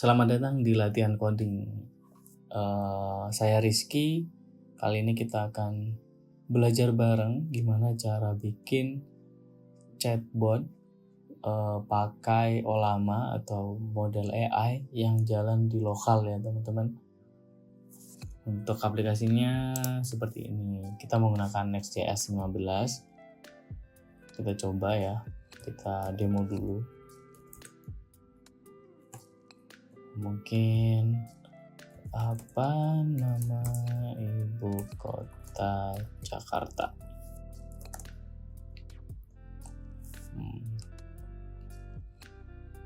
Selamat datang di latihan coding. Saya Rizky. Kali ini kita akan belajar bareng gimana cara bikin chatbot pakai Ollama atau model AI yang jalan di lokal ya teman-teman. Untuk aplikasinya seperti ini. Kita menggunakan Next.js 15. Kita coba ya. Kita demo dulu. Mungkin apa nama ibu kota Jakarta?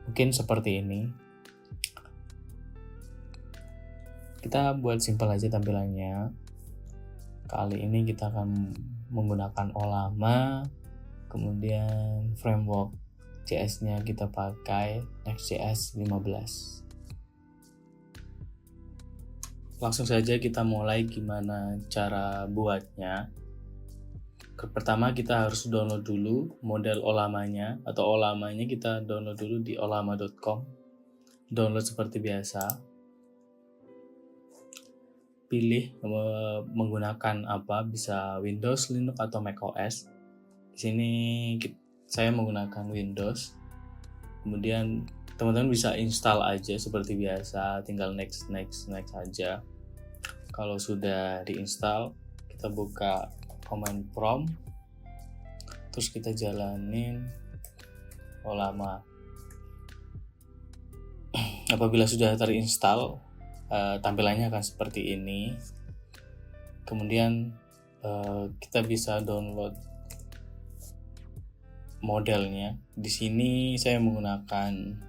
Mungkin seperti ini. Kita buat simpel aja tampilannya. Kali ini kita akan menggunakan Ollama, kemudian framework JS-nya kita pakai Next.js 15. Langsung saja kita mulai gimana cara buatnya. Pertama kita harus download dulu model Ollamanya, atau Ollamanya kita download dulu di ollama.com. Download seperti biasa. Pilih menggunakan apa, bisa Windows, Linux atau macOS. Di sini saya menggunakan Windows. Kemudian teman-teman bisa install aja seperti biasa, tinggal next aja. Kalau sudah diinstal, kita buka command prompt, terus kita jalanin Ollama. Apabila sudah terinstall, tampilannya akan seperti ini. Kemudian kita bisa download modelnya. Di sini saya menggunakan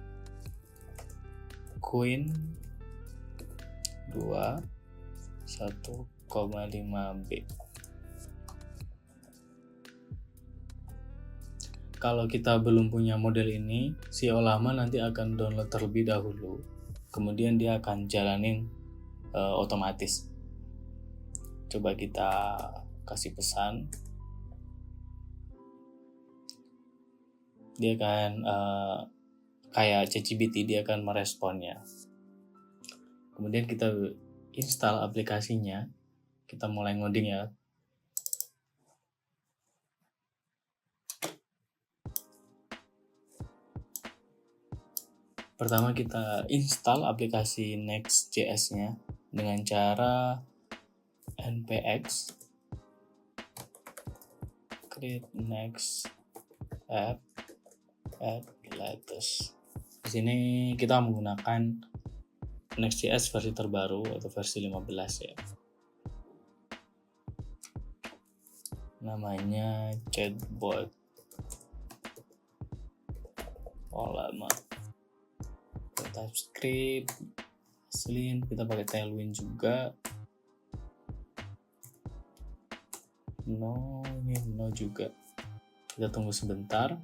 Queen 2.1,5b. Kalau kita belum punya model ini, si Ollama nanti akan download terlebih dahulu. Kemudian dia akan jalanin otomatis. Coba kita kasih pesan. Dia akan kayak ChatGPT, dia akan meresponnya. Kemudian kita install aplikasinya. Kita mulai ngoding ya. Pertama kita install aplikasi Next.js-nya dengan cara npx create next app add latest. Di sini kita menggunakan Next.js versi terbaru atau versi 15 ya. Namanya chatbot Ollama. TypeScript, Slim, kita pakai Tailwind juga. No juga. Kita tunggu sebentar.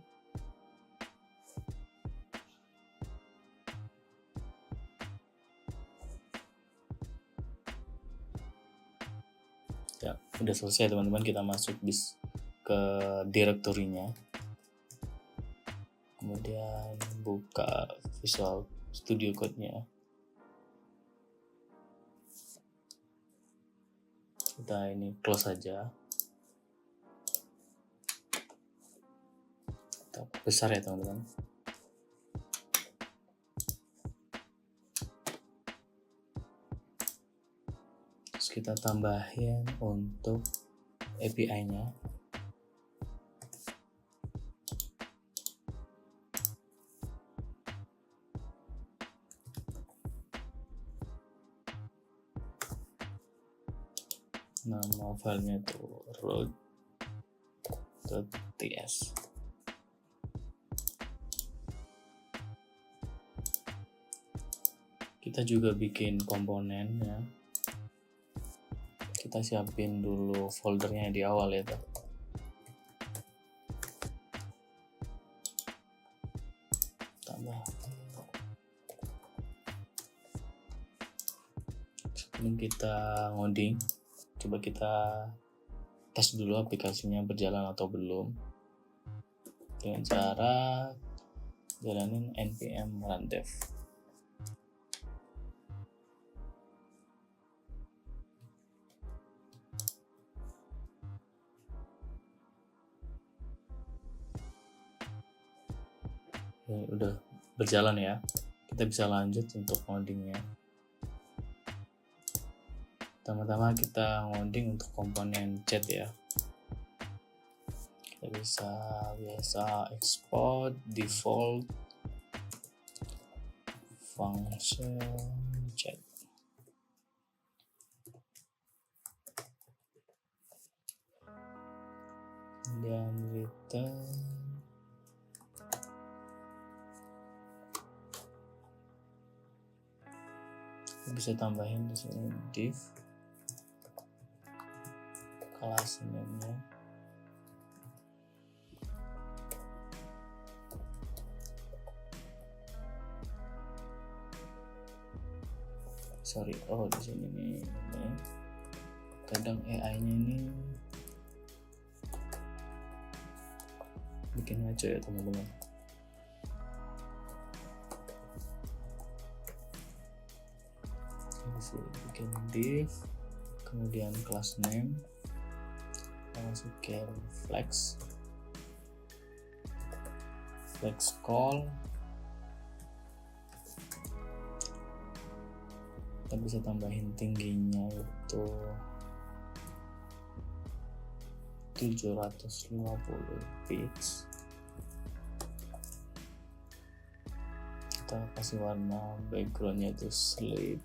Ya, udah selesai teman-teman. Kita masuk ke direktorinya. Kemudian buka Visual Studio Code-nya. Kita ini close saja. Kita besar ya teman-teman. Terus kita tambahin untuk API-nya. Nama filenya itu road.ts. Kita juga bikin komponen ya. Kita siapin dulu foldernya di awal ya. Tambah. Sebelum kita ngoding, coba kita tes dulu aplikasinya berjalan atau belum dengan cara jalanin npm run dev. Ini udah berjalan ya, kita bisa lanjut untuk ngodingnya. Pertama-tama kita ngoding untuk komponen chat ya. Kita bisa biasa export default function chat. Kemudian return bisa tambahin di sini div kelas name-nya. Sorry, di sini nih. Kadang AI-nya ini bikin ngaco ya teman-teman. Bikin div, kemudian class name, masukin flex call. Kita bisa tambahin tingginya itu 750 pix. Kita kasih warna backgroundnya itu sleep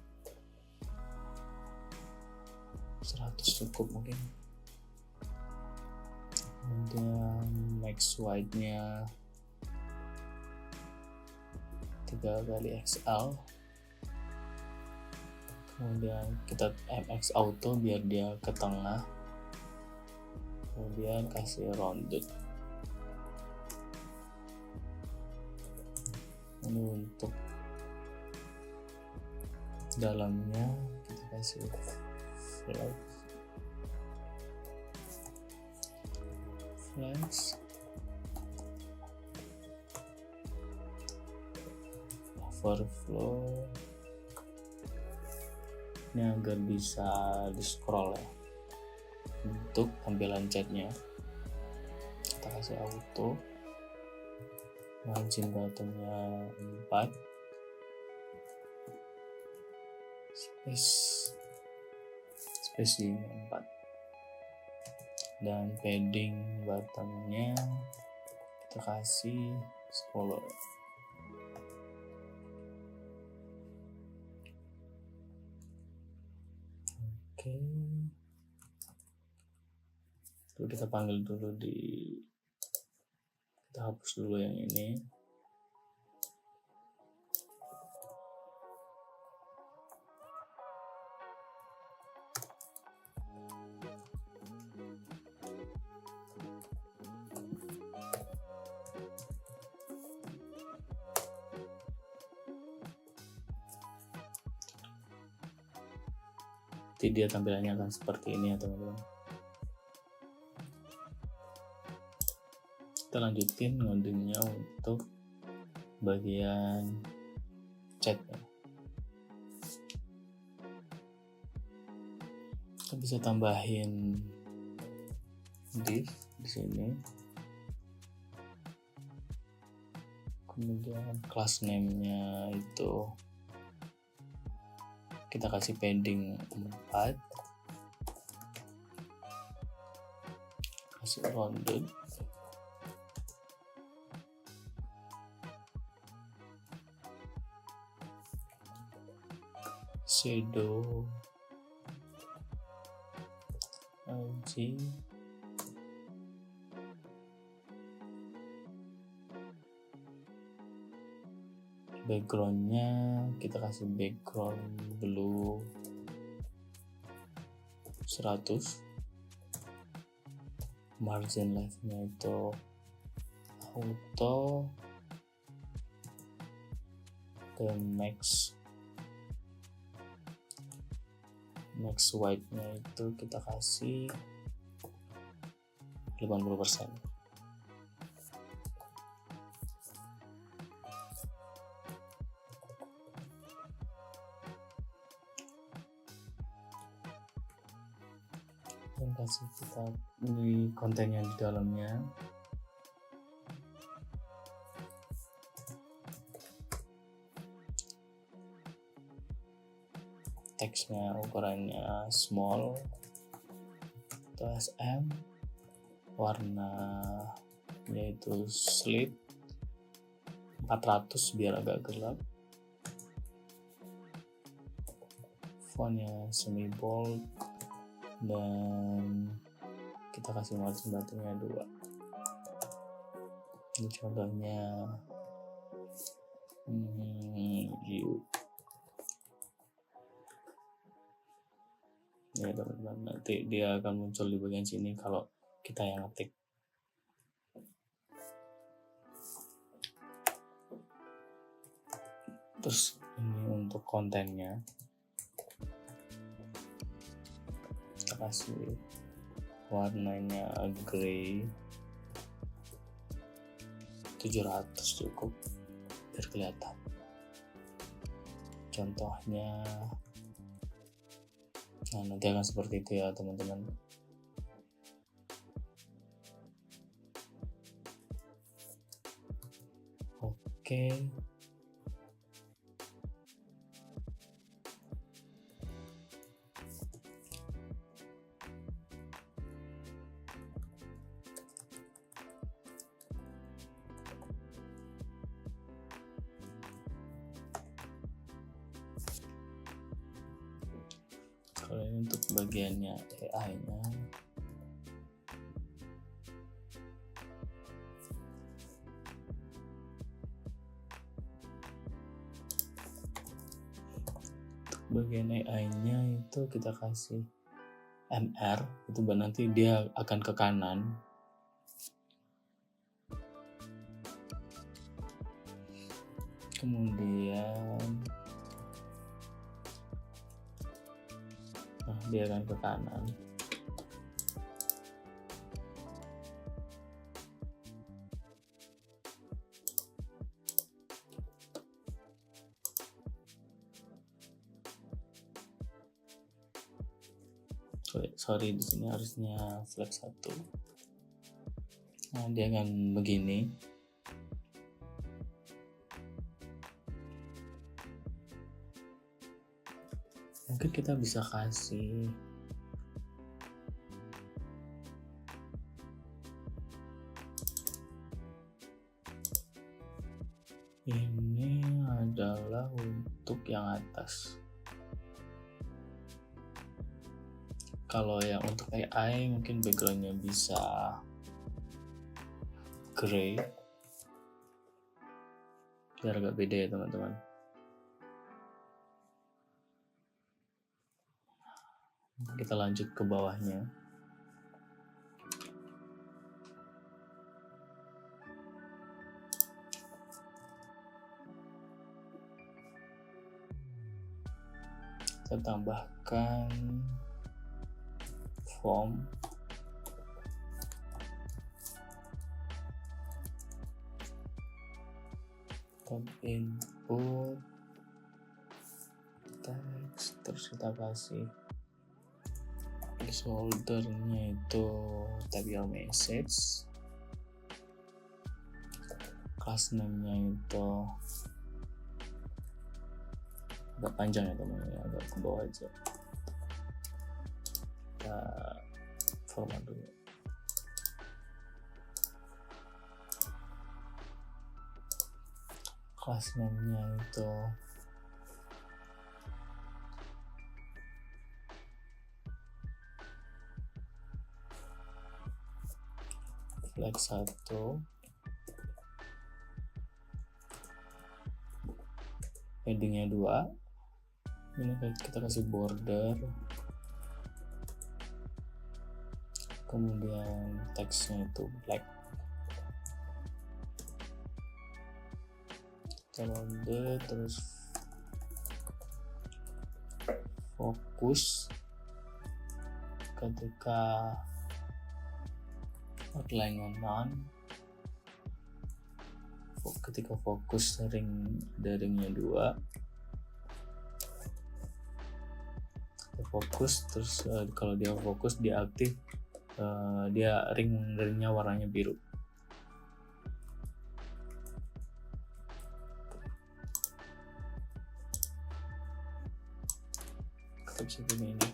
100 cukup mungkin. Kemudian max white nya 3x XL. Kemudian kita MX auto biar dia ke tengah. Kemudian kasih rounded. Ini untuk dalamnya kita kasih flex overflow. Ini agar bisa di scroll ya. Untuk tampilan chatnya kita kasih auto, margin bottomnya 4, spacing 4, dan padding bottomnya kita kasih 10. Oke. Lalu kita panggil dulu kita hapus dulu yang ini. Nanti dia tampilannya akan seperti ini ya teman-teman. Kita lanjutin ngodingnya untuk bagian chatnya. Kita bisa tambahin div di sini. Kemudian class name-nya itu kita kasih padding 4, kasih rounded, shadow LG, backgroundnya kita kasih background blue 100, margin left-nya itu auto, dan max white-nya itu kita kasih 80%. Dan kasih kita ini kontennya di dalamnya. teksnya ukurannya small atau SM, warna yaitu slip 400 biar agak gelap, fontnya semi bold, dan kita kasih margin buttonnya 2. Ini contohnya view ya teman-teman, nanti dia akan muncul di bagian sini kalau kita yang ngetik. Terus ini untuk kontennya kita kasih warnanya grey 700 cukup biar kelihatan. Contohnya nah nanti akan seperti itu ya teman-teman. Oke. Kalau ini untuk bagiannya AI-nya, bagian AI-nya itu kita kasih MR, itu nanti dia akan ke kanan. Kemudian dia akan ke kanan. Sorry di sini harusnya flag 1. Nah, dia akan begini. Mungkin kita bisa kasih ini adalah untuk yang atas. Kalau yang untuk AI mungkin backgroundnya bisa gray biar agak beda ya teman-teman. Kita lanjut ke bawahnya. Kita tambahkan form input text, terus kita kasih placeholder-nya itu type your message, class name-nya itu agak panjang ya teman-teman, agak ke bawah aja. Kita format dulu. Class name-nya itu flag 1, headingnya 2. Ini kita kasih border, kemudian teksnya itu black. Ronde, terus fokus ketika outline-nya none, ketika fokus ringnya 2, fokus terus kalau dia fokus dia aktif, dia ringnya warnanya biru. Tetap segini ini.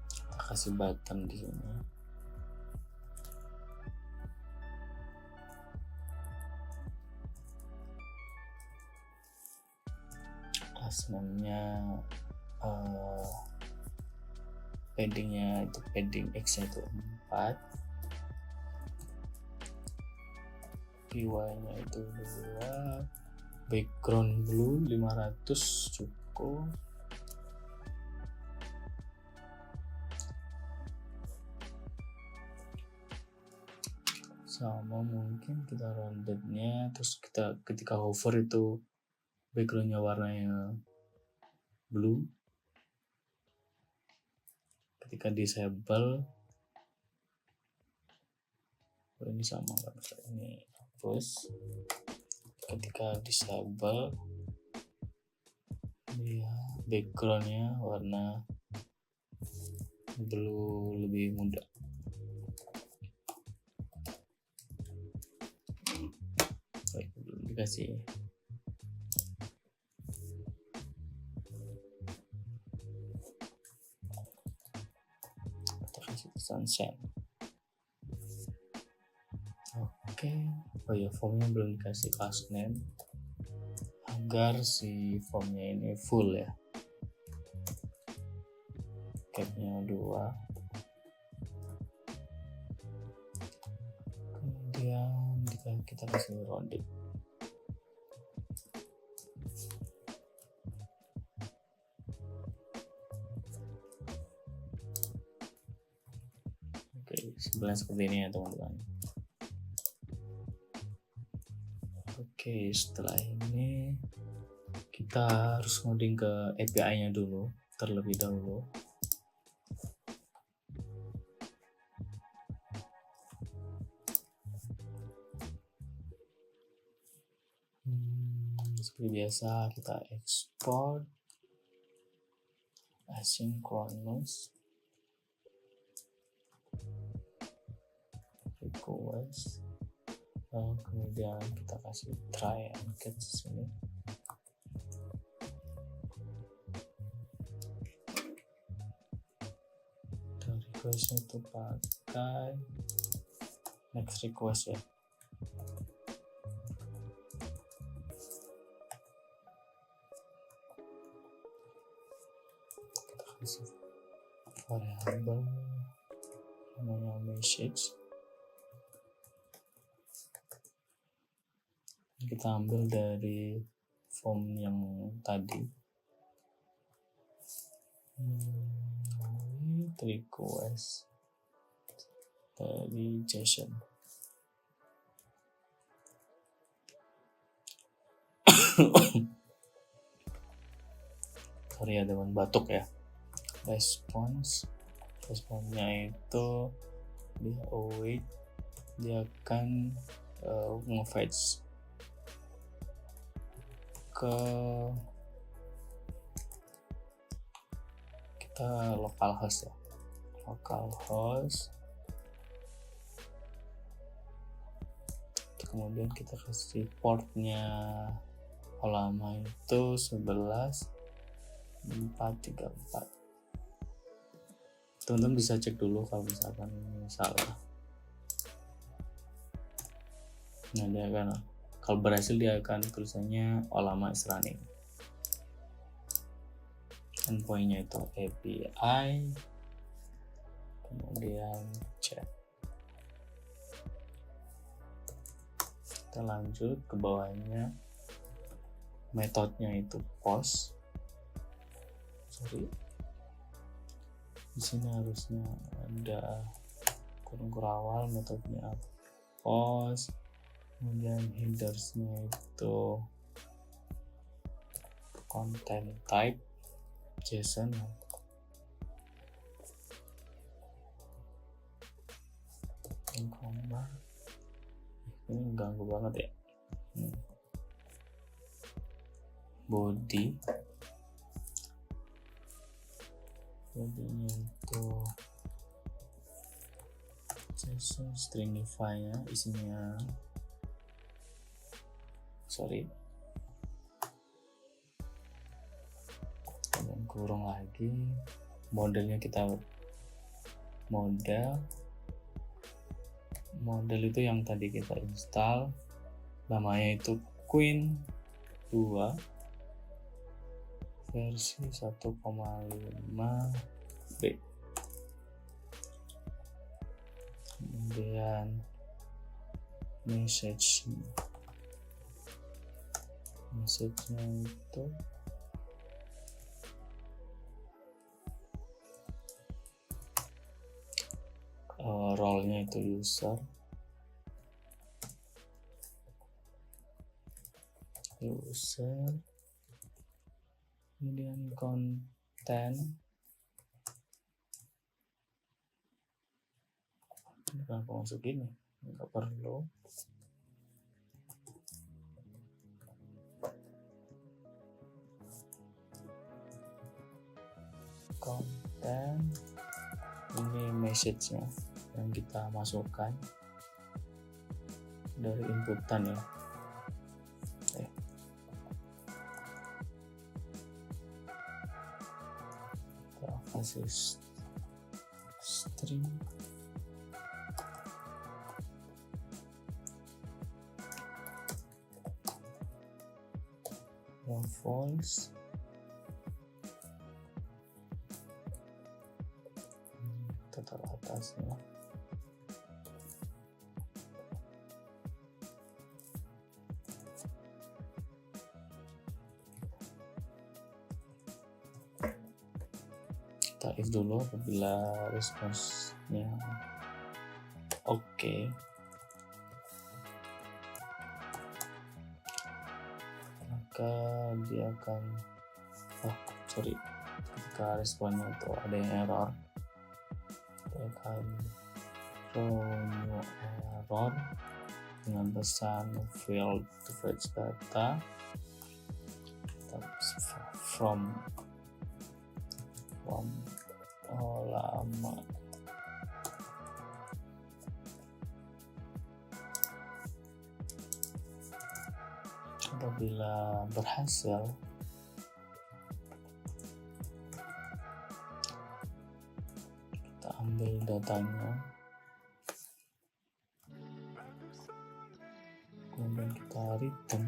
Kita kasih button di sini. Class name-nya paddingnya itu padding X nya itu 4, PY nya itu 2, background blue 500 cukup. Sama mungkin kita roundednya, terus kita ketika hover itu backgroundnya warnanya blue. Ketika disable ini sama nggak bisa, ini hapus. Ketika disable ya backgroundnya warna blue lebih muda. Baik, belum dikasih. Kita kasih sunshine. Oke. Oh ya, formnya belum dikasih class name agar si formnya ini full ya. Capnya 2. Kemudian kita kasih rounded. Oke, sebelah seperti ini ya teman-teman. Oke, setelah ini kita harus ngoding ke API-nya dulu terlebih dahulu. Seperti biasa kita export asynchronous request, kemudian kita kasih try and catch sini. Requestnya itu pakai next request ya. Kita kasih variable namanya message. Kita ambil dari form yang tadi. Request dari JSON. Sorry ya teman, batuk ya. Responsnya itu dia await, dia akan nge-fetch ke kita localhost ya. Localhost, kemudian kita kasih portnya lama itu 11.434. Teman-teman bisa cek dulu kalau misalkan salah. Nah, dia akan, kalau berhasil dia akan tulisannya Olama is running. Endpointnya itu API, kemudian chat. Kita lanjut ke bawahnya, metodenya itu post. Sorry, di sini harusnya ada kurung kurawal, metodenya post, kemudian headersnya itu content type JSON. Ini ganggu banget ya. Body jadinya itu JSON stringify nya isinya kemudian kurung lagi, modelnya kita model itu yang tadi kita install, namanya itu Queen 2 versi 1,5b. Kemudian message-nya itu role-nya itu user, kemudian content, kenapa masuk ini, nggak perlu. Content, ini message-nya yang kita masukkan dari inputan ya. Kita kasih string yang false, total atasnya kita if dulu apabila responsnya oke. Maka dia akan ketika responnya itu ada yang error, dia akan throw new error dengan pesan failed to fetch data from lama. Apabila berhasil, kita ambil datanya, kemudian kita return.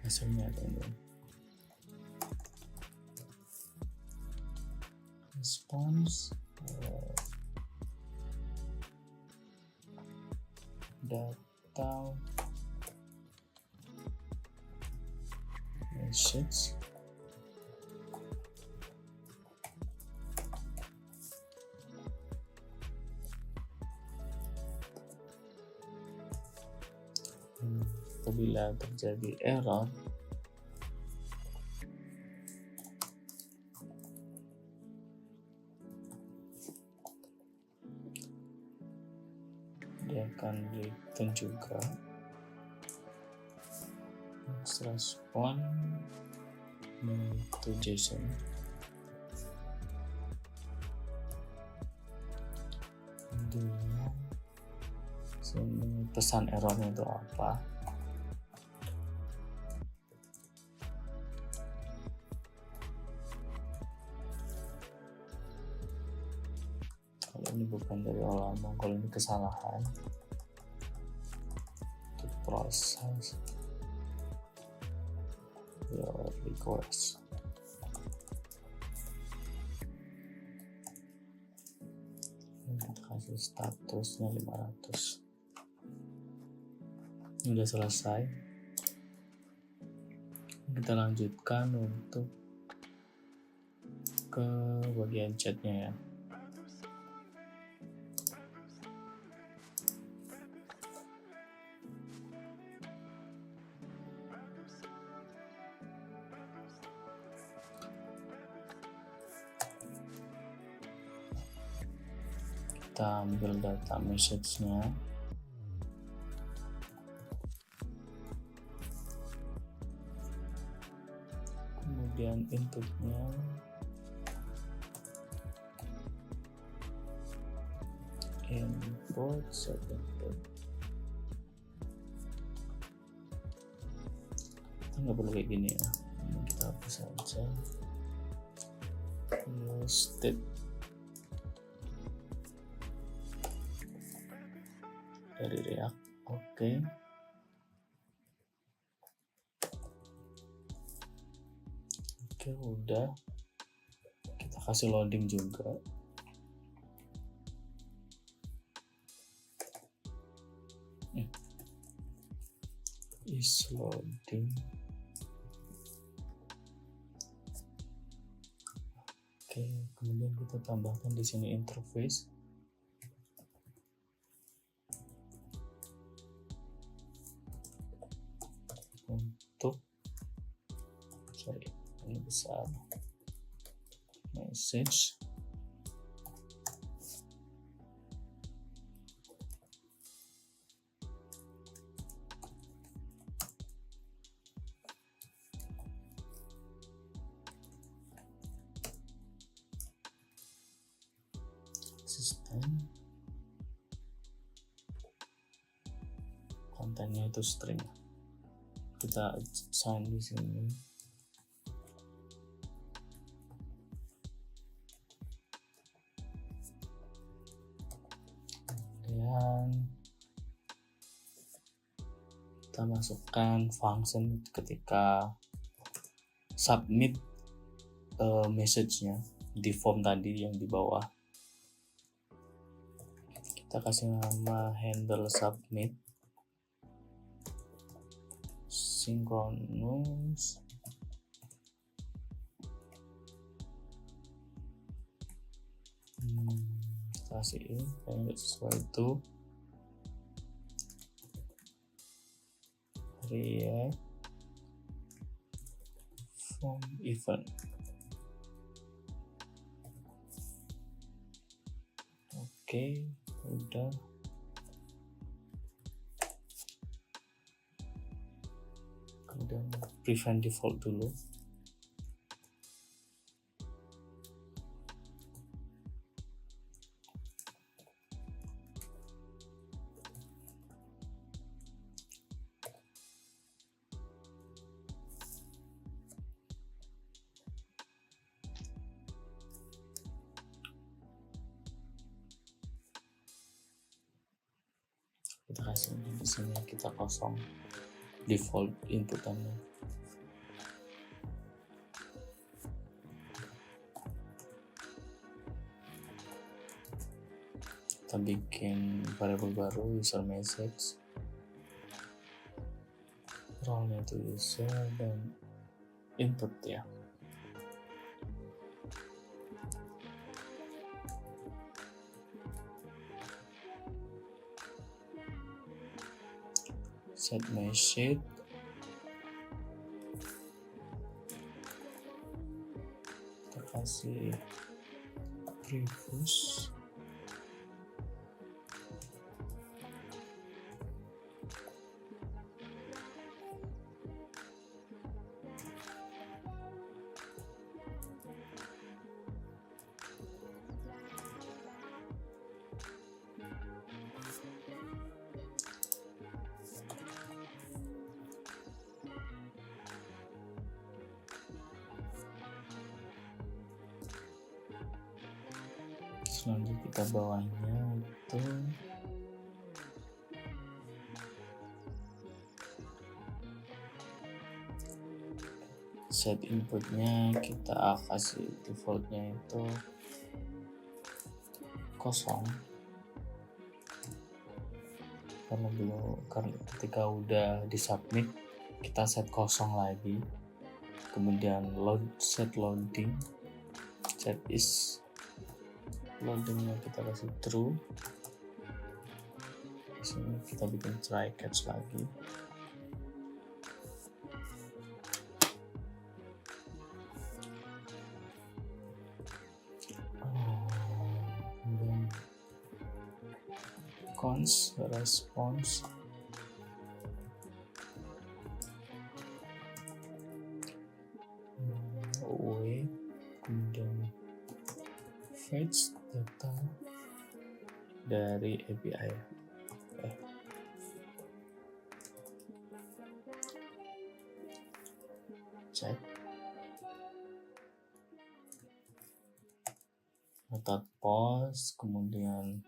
Hasilnya ini response data message apabila terjadi error dia akan return juga respon to JSON. Intinya pesan errornya itu apa, kalau ini bukan dari halaman, kalau ini kesalahan untuk proses your request. Kita kasih statusnya 500. Udah selesai. Kita lanjutkan untuk ke bagian chatnya ya. kita ambil data message-nya. Kemudian inputnya input, set input. Kita nggak perlu kayak gini ya, ini kita hapus saja. State dari React. Oke. Oke, udah. Kita kasih loading juga. Is loading. Oke, kemudian kita tambahkan di sini interface. Untuk ini besar message. Sistem kontennya itu string, kita assign di sini. Kemudian kita masukkan function ketika submit message-nya di form tadi yang di bawah. Kita kasih nama handle submit synchronous kasih ini kayaknya nggak sesuai itu. React from event. Oke, udah. Kemudian prevent default dulu. Kita kasih di sini, kita kosong default inputannya. Kita bikin variable baru, user message, role-nya itu user dan input ya. Set message, kita kasih previous, selanjutnya kita bawahnya itu set inputnya, kita kasih defaultnya itu kosong karena ketika udah disubmit kita set kosong lagi. Kemudian set loading, set is loadingnya kita kasih true. Di sini kita bikin try catch lagi. Kemudian cons response, await, kemudian fetch data dari API. Cek method post, kemudian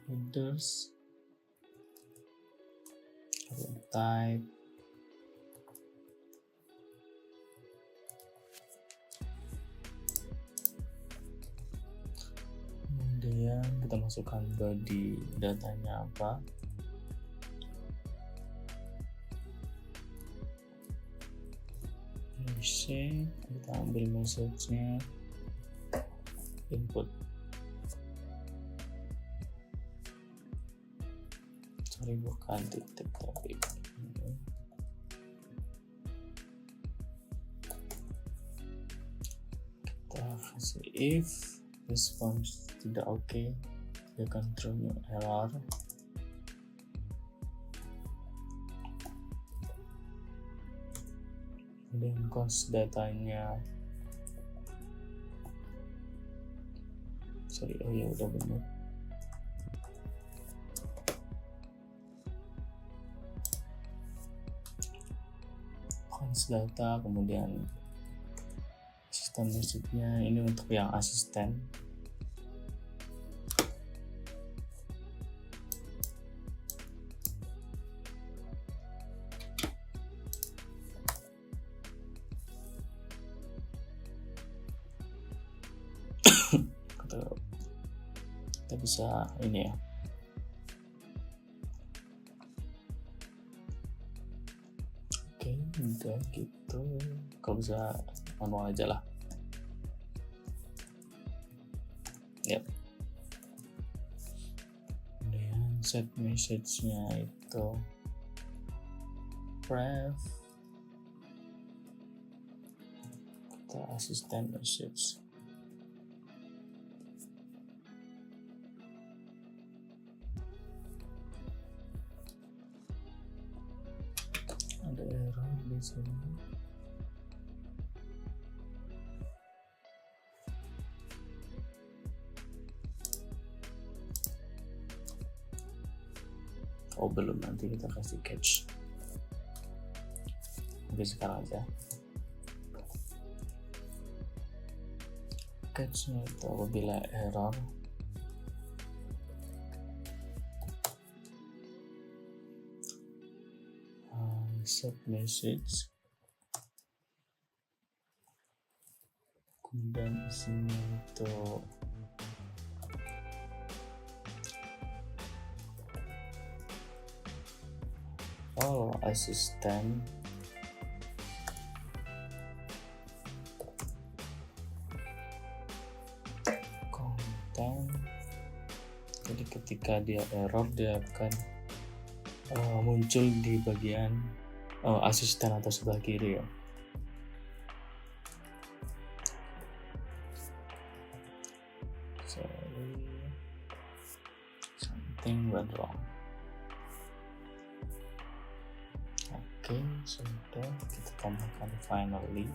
headers, type, kemudian kita masukkan body datanya apa, message, kita ambil message-nya, input, sorry bukan titik tapi kita kasih if response tidak oke, dia akan throw error. Kemudian const datanya, sorry, oh ya udah benar. Const data, kemudian sistem message-nya ini untuk yang asisten. Kita bisa ini ya, oke, udah gitu. Kalau bisa manual aja lah. Yep. Kemudian set message-nya itu ref, kita asisten message. Ada error di sini. Oh belum, nanti kita kasih catch. Oke, sekarang aja. Catch-nya itu apabila error set message, kemudian isinya itu asisten, konten. Jadi ketika dia error, dia akan muncul di bagian asisten atau sebelah kiri ya. Sorry, something went wrong. Oke, sudah, kita tambahkan finally.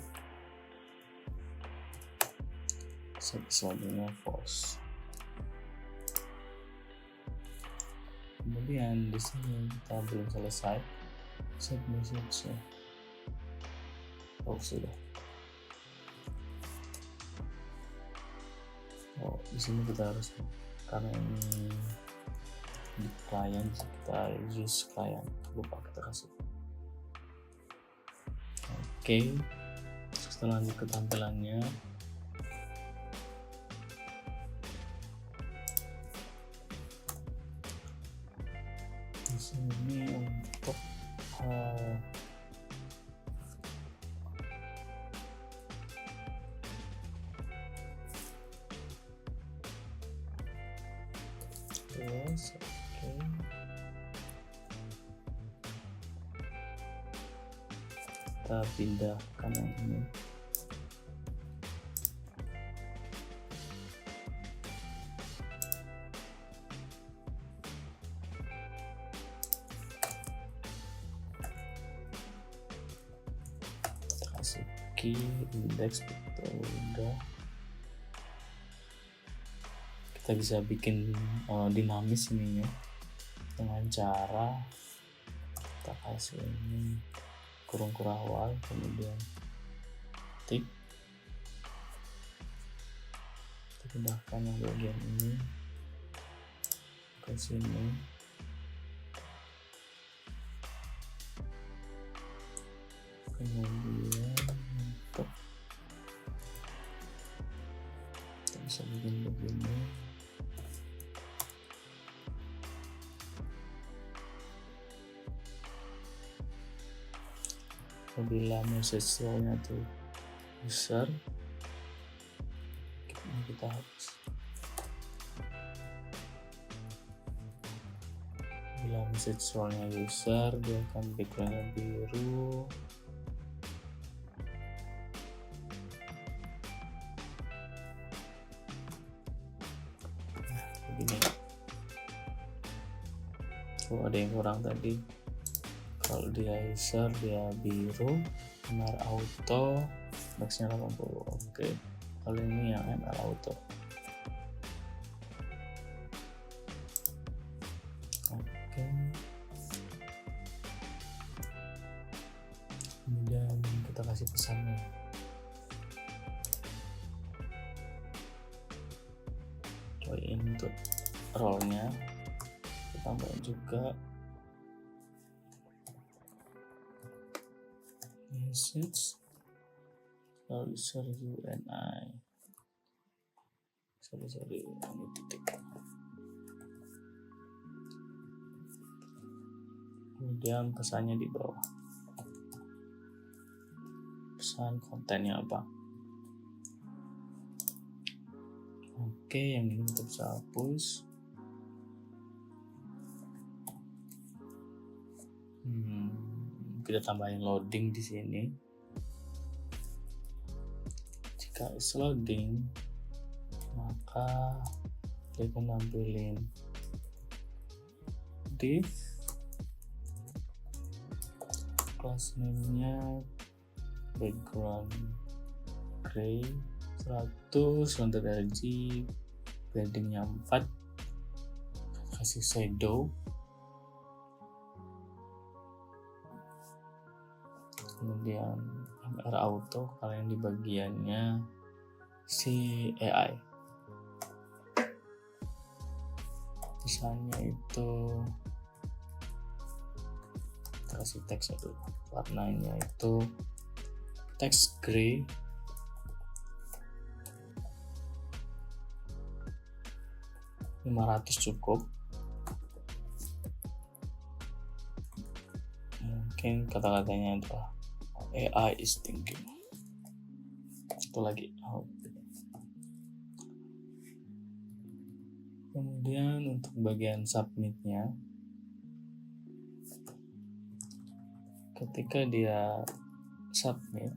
Selanjutnya false. Kemudian di sini kita belum selesai set message-nya. Oh sudah. Oh di sini kita harus, karena ini di client, kita use client, lupa kita kasih. Oke, setelah lanjut ke tampilannya. Di sini untuk yes, oke. Kita pindahkan yang ini. key index kita udah. Kita bisa bikin dinamis ininya dengan cara kita kasih ini kurung kurawal, kemudian tik, kita pindahkan yang bagian ini ke sini, kemudian untuk kita bisa bikin begini. Apabila message nya tuh besar, ini kita hapus. Bila message nya besar, dia akan backgroundnya biru. Begini. Oh, ada yang kurang tadi. Kalau dia user dia biru, MR auto max-nya 80. Oke. Kalau ini yang MR auto. Oke. Kemudian kita kasih pesannya. Join untuk role-nya. Kita tambahin juga message user UNI sorry ini titik, kemudian pesannya di bawah, pesan kontennya apa. Oke, yang ini kita bisa hapus. Kita tambahin loading di sini. Jika is loading, maka dia akan nampilin div, class name-nya background gray 100, lantai RG, padding-nya 4, kasih shadow, kemudian MR auto kalian di bagiannya si AI. Misalnya itu kasih teksnya dulu, warnanya itu teks gray, $500 cukup. Mungkin kata-katanya adalah AI is thinking. Itu lagi. Kemudian untuk bagian submitnya, ketika dia submit,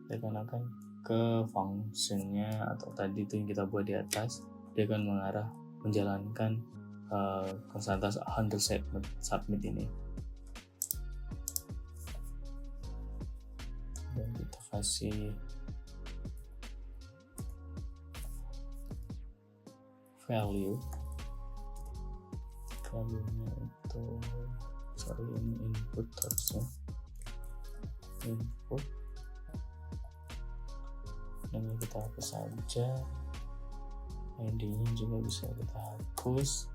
dia akan ke functionnya atau tadi itu yang kita buat di atas. Dia akan menjalankan konstantas handle submit ini. Dan kita kasih value nya itu ini input, harusnya input, dan kita hapus saja. ID nya juga bisa kita hapus.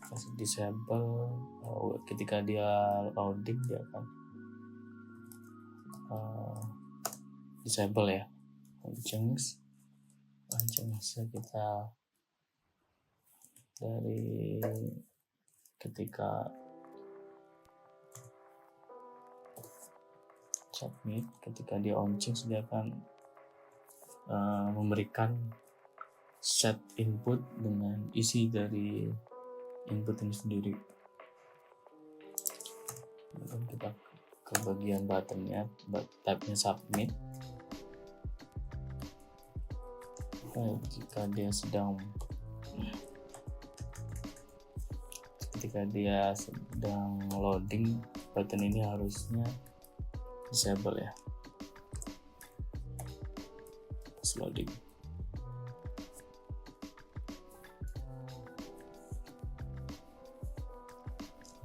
Kasih disable. Ketika dia loading dia akan disable ya. Functions kita dari ketika submit, ketika dia on change dia akan memberikan set input dengan isi dari input ini sendiri. Kemudian kita ke bagian buttonnya, tabnya submit. Jika dia sedang ketika dia sedang loading, button ini harusnya disable ya, pas loading.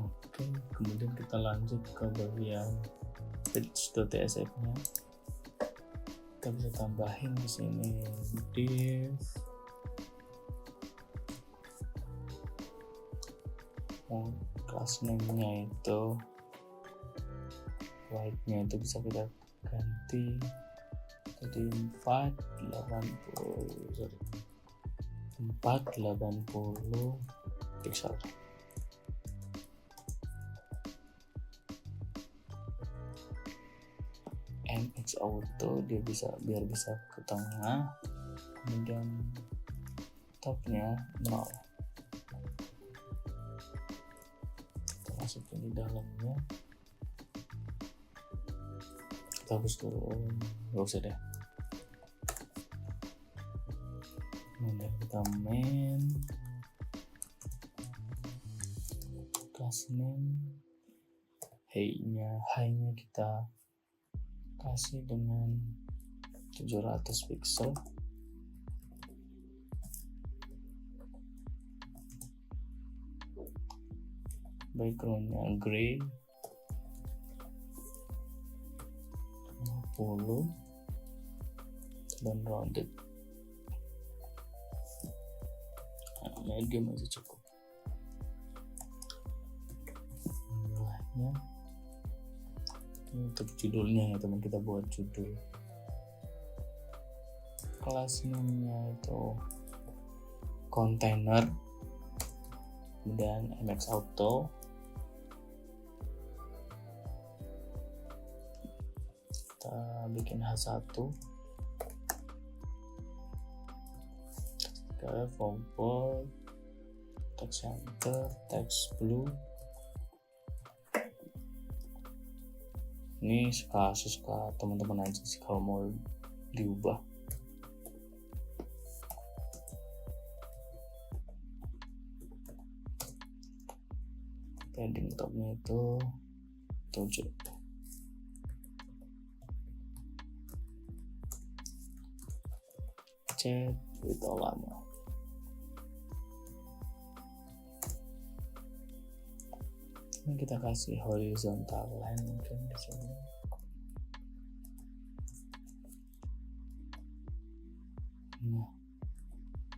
Oke, kemudian kita lanjut ke bagian page.tsx nya. Kita bisa tambahin di sini div class name-nya itu white-nya itu bisa kita ganti jadi 480 pixel. MX Auto dia biar bisa ke tengah, kemudian topnya 0. Kita masukin di dalamnya, kita hapus dulu, nggak usah deh. Kemudian kita main class name, high-nya kita kasih dengan 700 pixel. Backgroundnya gray 50 dan rounded. Medium masih cukup. Jumlahnya untuk judulnya ya teman, kita buat judul. Kelas name-nya itu container, kemudian MX Auto. Kita bikin H1. Kita forward, text center, text blue. Ini suka teman-teman aja sih kalau mau diubah. Padding topnya itu 7. Chat with Olama. Ini kita kasih horizontal line mungkin di sini. Nah,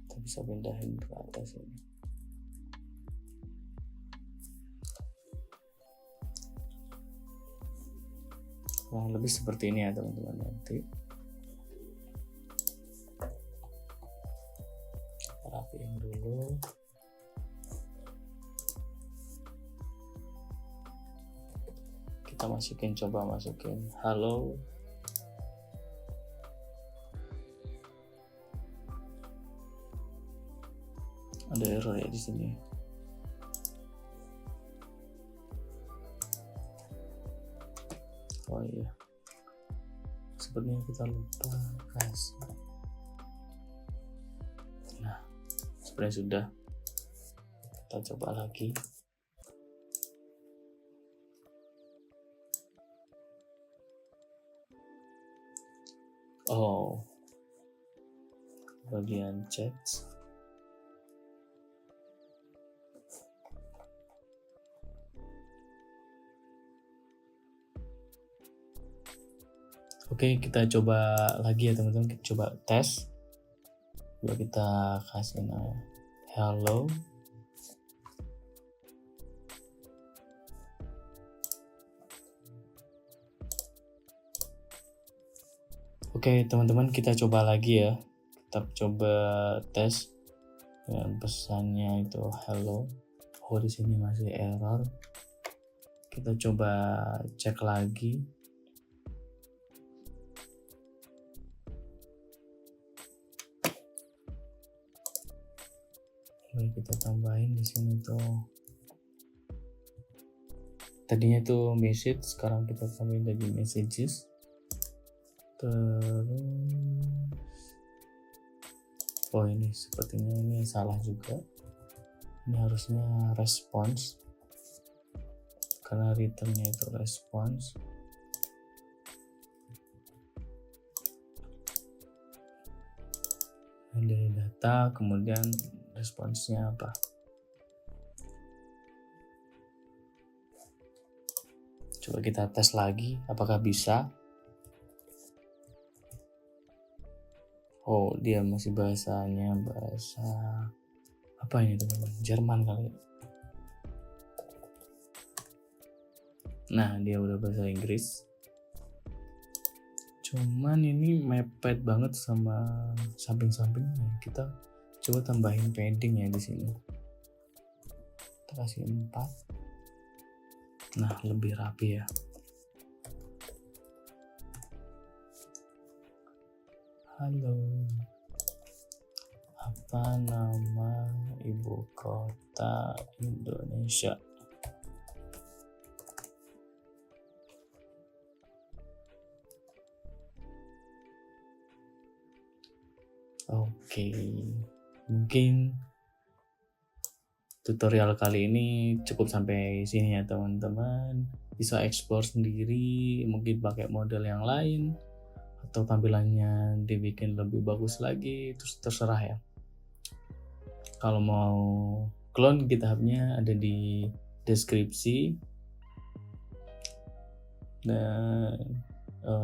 kita bisa pindahin ke atas ini. Kurang lebih seperti ini ya teman-teman. Nanti kita rapiin dulu. Kita coba masukin halo. Ada error ya di sini. Oh iya, sepertinya kita lupa kasih. Nah, sebenarnya sudah. Kita coba lagi. Oh, bagian chat. Oke, kita coba lagi ya teman-teman. Kita coba tes. Coba kita kasih nama hello. Oke teman-teman, kita coba lagi ya. Kita coba tes dengan pesannya itu hello. Oh, di sini masih error. Kita coba cek lagi. Oke, kita tambahin di sini tuh. Tadinya tuh message, sekarang kita tambahin jadi messages. Terus oh ini sepertinya ini salah juga. Ini harusnya response, karena returnnya itu response. Dari data, kemudian responsnya apa. Coba kita tes lagi, apakah bisa. Oh, dia masih bahasanya bahasa apa ini teman-teman? Jerman kali. Nah, dia udah bahasa Inggris. Cuman ini mepet banget sama samping-sampingnya. Kita coba tambahin padding ya di sini. Kita kasih 4. Nah, lebih rapi ya. Halo. Apa nama ibu kota Indonesia? Oke, mungkin tutorial kali ini cukup sampai sini ya teman-teman. Bisa explore sendiri, mungkin pakai model yang lain, atau tampilannya dibikin lebih bagus lagi, terus terserah ya. Kalau mau clone GitHub-nya ada di deskripsi. Dan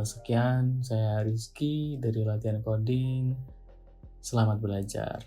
sekian, saya Rizky dari Latihan Coding. Selamat belajar.